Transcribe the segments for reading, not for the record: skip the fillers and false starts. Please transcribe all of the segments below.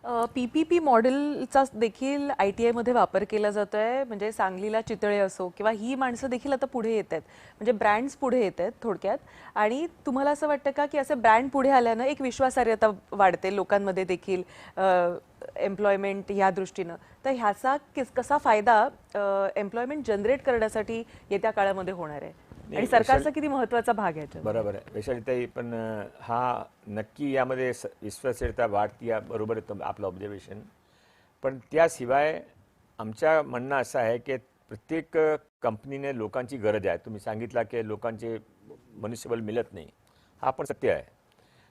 PPP मॉडेलचा देखील ITI मध्ये वापर केला जातोय. म्हणजे सांगलीला चितळे असो किंवा ही माणसं देखील आता पुढे येत आहेत. म्हणजे ब्रँड्स पुढे येत आहेत थोडक्यात. आणि तुम्हाला असं वाटतं का की असे ब्रँड पुढे आल्यानं एक विश्वासार्हता वाढते लोकांमध्ये देखील एम्प्लॉयमेंट ह्या दृष्टीनं. तर ह्याचा कसा फायदा एम्प्लॉयमेंट जनरेट करण्यासाठी येत्या काळामध्ये होणार आहे आणि सरकारचा किती महत्त्वाचा भाग आहे याच्यात? बरोबर आहे वैशालीताई, पण हा नक्की यामध्ये विश्वासार्हता वाढती या बरोबर आपलं ऑब्झर्वेशन. पण त्याशिवाय आमच्या म्हणणं असं आहे की प्रत्येक कंपनीने लोकांची गरज आहे. तुम्ही सांगितला की लोकांचे मनुष्यबळ मिळत नाही, हा पण सत्य आहे.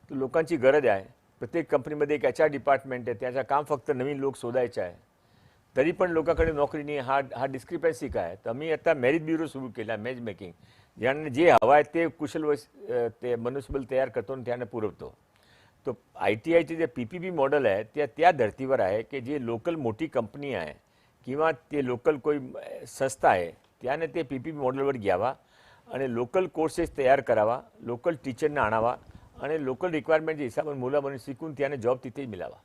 तर लोकांची गरज आहे. प्रत्येक कंपनीमध्ये एक HR डिपार्टमेंट आहे, त्याचं काम फक्त नवीन लोक शोधायचे आहे. तरी पण लोकांकडे नोकरी नाही. हा डिस्क्रिपन्सी काय आहे? तर मी आता मेरिट ब्युरो सुरू केला, मॅच मेकिंग. ज्यांना जे हवं आहे ते कुशल ते मनुष्यबळ तयार करतो आणि त्याने पुरवतो. तो ITIचे जे PPP मॉडेल आहे त्या धर्तीवर आहे की जे लोकल मोठी कंपनी आहे किंवा ते लोकल कोई संस्था आहे त्याने ते PPP मॉडेलवर घ्यावा आणि लोकल कोर्सेस तयार करावा, लोकल टीचरना आणावा आणि लोकल रिक्वायरमेंटच्या हिशोबाने मुलं म्हणून शिकून त्याने जॉब तिथेच मिळावा.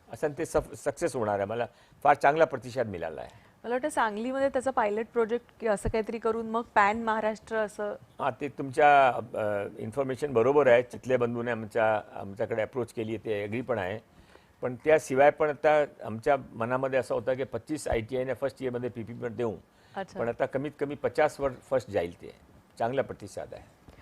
असं ते सक्सेस होणार आहे. मला फार चांगला प्रतिसाद मिळाला आहे. मला वाटतं सांगलीमध्ये त्याचा पायलट प्रोजेक्ट असं काहीतरी करून मग पॅन महाराष्ट्र असं. हां, ते तुमच्या इन्फॉर्मेशन बरोबर आहे. चितले बंधूने आमच्याकडे अप्रोच केली आहे, ते ॲग्री पण आहे. पण त्याशिवाय पण आता आमच्या मनामध्ये असं होतं की 25 ITIने फर्स्ट इयरमध्ये PPP देऊ. अच्छा. पण आता कमीत कमी 50 वर फर्स्ट जाईल. ते चांगला प्रतिसाद आहे.